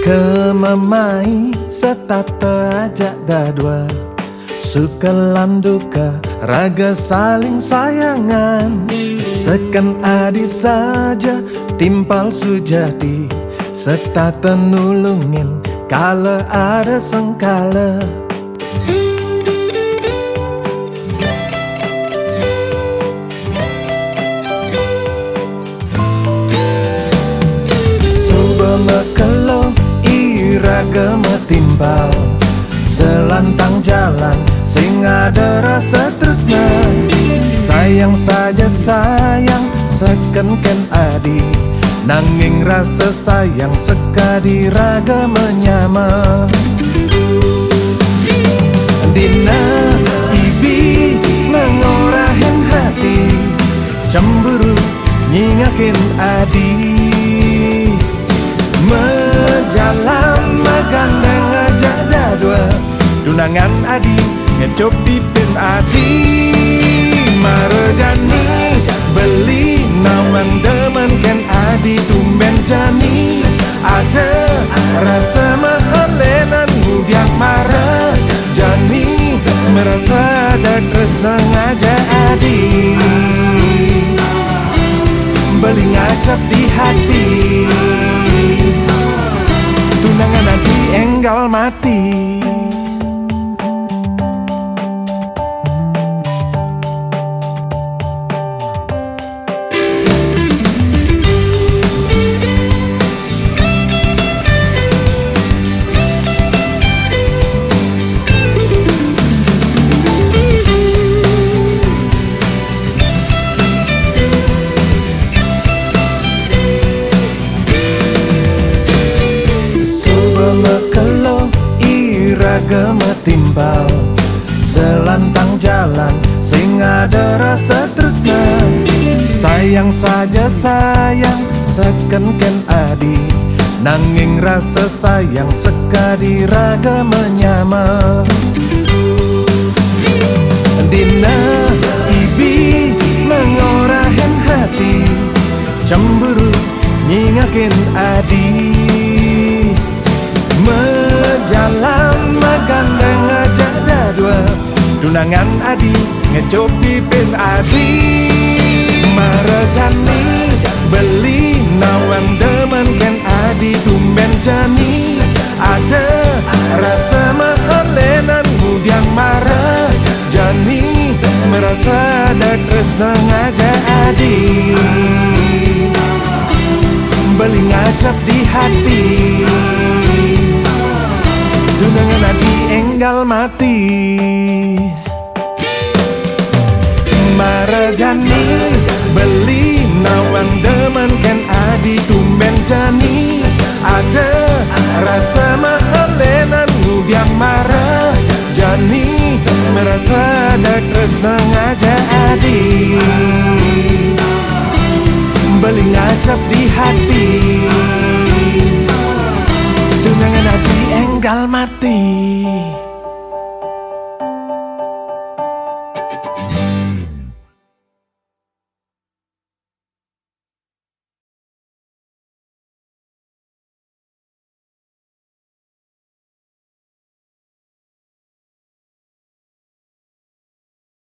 Kemamai setata ajak dadua, suka lam duka raga saling sayangan. Sekan adi saja timpal sujati, setata nulungin kala ada sengkala. Mekelo iraga metimbal, selantang jalan sing ada rasa tresna. Sayang saja sayang sekenken adi, nanging rasa sayang sekadi raga menyama. Dina ibi mengorahin hati, cemburu nyingakin adi. Mejalan megandeng ajak dadua, tunangan adi ngecob pipin adi. Marejani beli nawan demen ken adi tumben jani. Ada rasa mahalenan mudiang marah jani, merasa ada tresna ngajak adi. Beli ngacap di hati, tunangan adi enggal mati. Mekelo iraga metimbal, selantang jalan sing ada rasa tresna. Sayang saja sayang sekenken adi, nanging rasa sayang sekadi raga menyama. Dina ibi mengorahin hati, cemburu nyingakin adi. Mejalan megandeng ajak dadua, tunangan adi ngecob pipin adi. Marejani beli nawan demen ken adi tumben jani. Ada rasa mahalenan mudiang marah jani, merasa ada tresna ngajak adi. Beli ngacap di hati, tunangan adi enggal mati. Marejani beli nawan demen ken adi tumben jani. Ada rasa mahalenan mudiang marah jani, merasa ada tresna ngajak adi. Beli ngacap di hati, tunangan adi enggal mati.